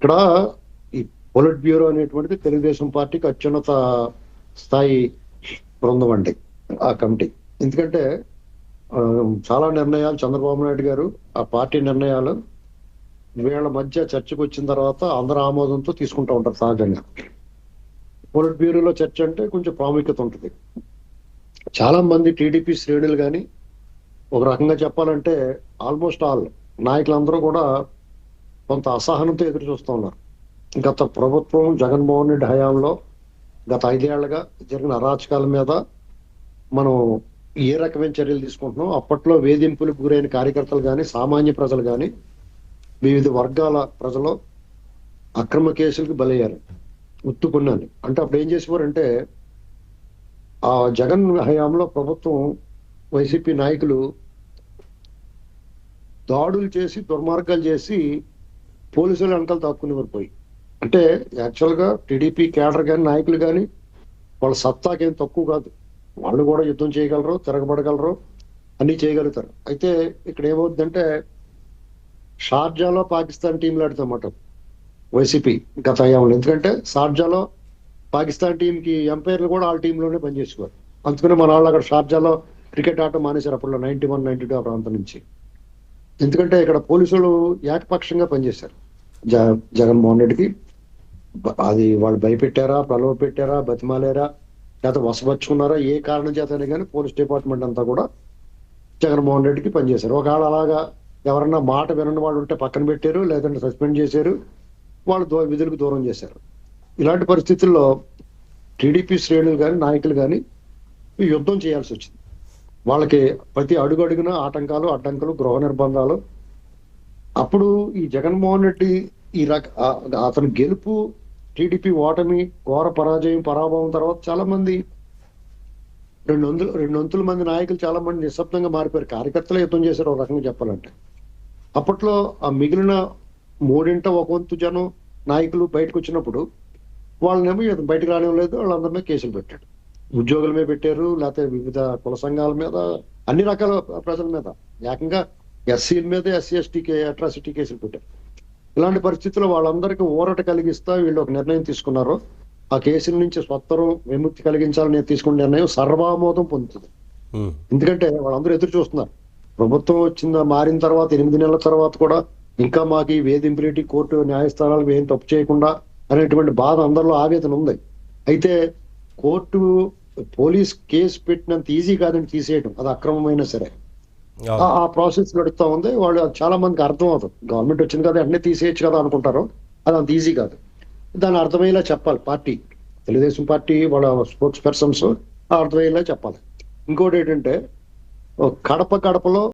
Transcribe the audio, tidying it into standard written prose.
ఇక్కడ ఈ polit bureau అనేటువంటిది తెలుగుదేశం పార్టీకి అత్యున్నత స్థాయి బృందం అండి ఆ కమిటీ. ఎందుకంటే చాలా నిర్ణయాలు చంద్రబాబు నాయుడు గారు ఆ పార్టీ నిర్ణయాలు వీళ్ళ మధ్య చర్చకు వచ్చిన తర్వాత అందరి ఆమోదంతో తీసుకుంటూ ఉంటారు. సహజంగా పొలిట్ బ్యూరోలో చర్చ అంటే కొంచెం ప్రాముఖ్యత ఉంటుంది. చాలా మంది టీడీపీ శ్రేణులు కానీ ఒక రకంగా చెప్పాలంటే ఆల్మోస్ట్ ఆల్ నాయకులందరూ కూడా కొంత అసహనంతో ఎదురు చూస్తూ ఉన్నారు. గత ప్రభుత్వం జగన్మోహన్ రెడ్డి హయాంలో గత 5 ఏళ్లుగా జరిగిన అరాచకాల మీద మనం ఏ రకమైన చర్యలు తీసుకుంటున్నాం, అప్పట్లో వేధింపులకు గురైన కార్యకర్తలు కానీ సామాన్య ప్రజలు కానీ వివిధ వర్గాల ప్రజలు అక్రమ కేసులకు బలయ్యారు. ఉత్తుకున్నాను అంటే అప్పుడు ఏం చేసేవారంటే ఆ జగన్ హయాంలో ప్రభుత్వం వైసీపీ నాయకులు దాడులు చేసి దుర్మార్గాలు చేసి పోలీసుల వెనకాల దాక్కునేవారు పోయి. అంటే యాక్చువల్గా టీడీపీ కేడర్ కానీ నాయకులు కానీ వాళ్ళ సత్తాకేం తక్కువ కాదు. వాళ్ళు కూడా యుద్ధం చేయగలరు, తిరగబడగలరు, అన్ని చేయగలుగుతారు. అయితే ఇక్కడ ఏమవుతుందంటే షార్జాలో పాకిస్తాన్ టీంలు ఆడుతామట వైసీపీ గత హయాంలో. ఎందుకంటే షార్జాలో పాకిస్తాన్ టీంకి ఎంపైర్లు కూడా వాళ్ళ టీంలోనే పనిచేసేవారు. అందుకనే మన వాళ్ళు అక్కడ షార్జాలో క్రికెట్ ఆట మానేశారు అప్పట్లో 91, 92 ఆ ప్రాంతం నుంచి. ఎందుకంటే ఇక్కడ పోలీసులు ఏకపక్షంగా పనిచేశారు జగన్మోహన్ రెడ్డికి. అది వాళ్ళు భయపెట్టారా, ప్రలోభ పెట్టారా, బతిమాలేరా, లేకపోతే వసపరుచుకున్నారా, ఏ కారణం చేతనే కానీ పోలీస్ డిపార్ట్మెంట్ అంతా కూడా జగన్మోహన్ రెడ్డికి పనిచేశారు. ఒకవేళ అలాగా ఎవరన్నా మాట వినని వాళ్ళు ఉంటే పక్కన పెట్టారు, లేదంటే సస్పెండ్ చేశారు, వాళ్ళు విధులకు దూరం చేశారు. ఇలాంటి పరిస్థితుల్లో టీడీపీ శ్రేణులు కానీ నాయకులు కానీ యుద్ధం చేయాల్సి వచ్చింది. వాళ్ళకి ప్రతి అడుగున ఆటంకాలు, అడ్డంకులు, గృహ నిర్బంధాలు. అప్పుడు ఈ జగన్మోహన్ రెడ్డి అతని గెలుపు, టీడీపీ ఓటమి, ఘోర పరాభవం తర్వాత చాలా మంది 200 మంది నాయకులు చాలా మంది నిశ్శబ్దంగా మారిపోయారు. కార్యకర్తలు యుద్ధం చేశారు ఒక రకంగా చెప్పాలంటే. అప్పట్లో ఆ మిగిలిన 3/1 జనం నాయకులు బయటకు వచ్చినప్పుడు వాళ్ళనేమో బయటకు రానివ్వలేదు, వాళ్ళందరి కేసులు పెట్టాడు. ఉద్యోగుల మీద పెట్టారు, లేకపోతే వివిధ కుల సంఘాల మీద, అన్ని రకాల ప్రజల మీద, ఏకంగా ఎస్సీల మీద SC/ST అట్రాసిటీ కేసులు పెట్టారు. ఇలాంటి పరిస్థితుల్లో వాళ్ళందరికీ ఊరట కలిగిస్తా వీళ్ళు ఒక నిర్ణయం తీసుకున్నారు. ఆ కేసుల నుంచి స్వత్తరం విముక్తి కలిగించాలని తీసుకున్న నిర్ణయం సర్వామోదం పొందుతుంది. ఎందుకంటే వాళ్ళందరూ ఎదురు చూస్తున్నారు. ప్రభుత్వం మారిన తర్వాత 8 నెలల తర్వాత కూడా ఇంకా మాకు ఈ వేధింపులేటి కోర్టు న్యాయస్థానాలు ఏం తప్పు చేయకుండా అనేటువంటి బాధ అందరిలో ఆవేదన ఉంది. అయితే కోర్టు పోలీస్ కేసు పెట్టినంత ఈజీ కాదని తీసేయడం, అది అక్రమమైనా సరే ఆ ప్రాసెస్ నడుస్తూ ఉంది. వాళ్ళు చాలా మందికి అర్థం అవుతుంది. గవర్నమెంట్ వచ్చింది కదా అన్నీ తీసేయచ్చు కదా అనుకుంటారు. అది అంత ఈజీ కాదు. దాన్ని అర్థమయ్యేలా చెప్పాలి పార్టీ, తెలుగుదేశం పార్టీ వాళ్ళ స్పోర్ట్స్ పర్సన్స్ అర్థమయ్యేలా చెప్పాలి. ఇంకోటి ఏంటంటే కడపలో